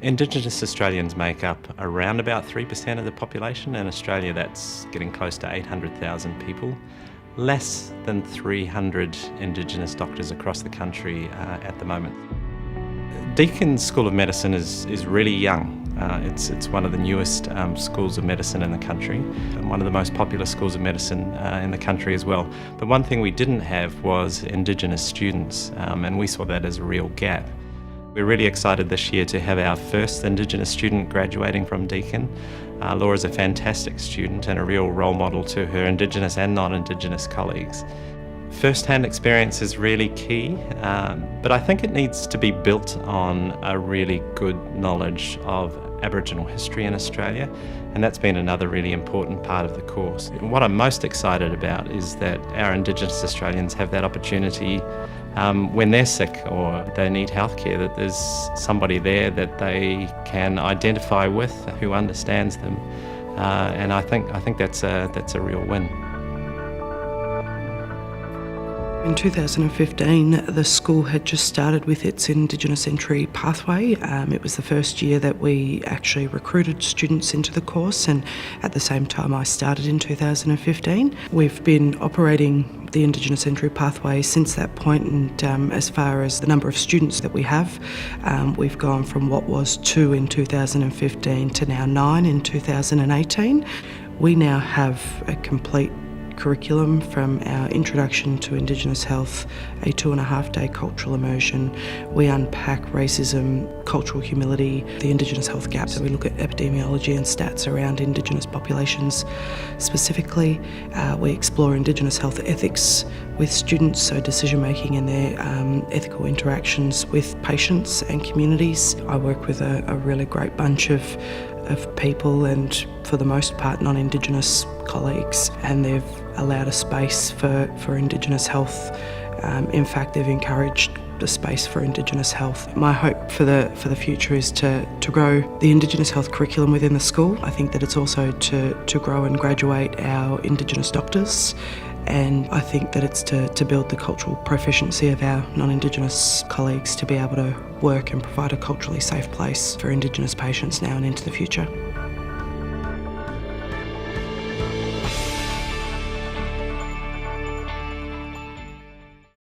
Indigenous Australians make up around about 3% of the population. In Australia, that's getting close to 800,000 people. Less than 300 Indigenous doctors across the country at the moment. Deakin's School of Medicine is really young. It's one of the newest schools of medicine in the country, and one of the most popular schools of medicine in the country as well. But one thing we didn't have was Indigenous students, and we saw that as a real gap. We're really excited this year to have our first Indigenous student graduating from Deakin. Laura's a fantastic student and a real role model to her Indigenous and non-Indigenous colleagues. First-hand experience is really key, but I think it needs to be built on a really good knowledge of Aboriginal history in Australia, and that's been another really important part of the course. What I'm most excited about is that our Indigenous Australians have that opportunity when they're sick or they need healthcare, that there's somebody there that they can identify with, who understands them, and I think that's a real win. In 2015, the school had just started with its Indigenous entry pathway. It was the first year that we actually recruited students into the course, and at the same time I started in 2015. We've been operating the Indigenous entry pathway since that point, and as far as the number of students that we have, we've gone from what was 2 in 2015 to now 9 in 2018. We now have a complete curriculum from our introduction to Indigenous health, a 2.5-day cultural immersion. We unpack racism, cultural humility, the Indigenous health gaps. So we look at epidemiology and stats around Indigenous populations specifically. We explore Indigenous health ethics with students, so decision making and their ethical interactions with patients and communities. I work with a really great bunch of people, and for the most part non-Indigenous colleagues, and they've allowed a space for Indigenous health. In fact, they've encouraged the space for Indigenous health. My hope for the future is to grow the Indigenous health curriculum within the school. I think that it's also to grow and graduate our Indigenous doctors, and I think that it's to build the cultural proficiency of our non-Indigenous colleagues to be able to work and provide a culturally safe place for Indigenous patients now and into the future.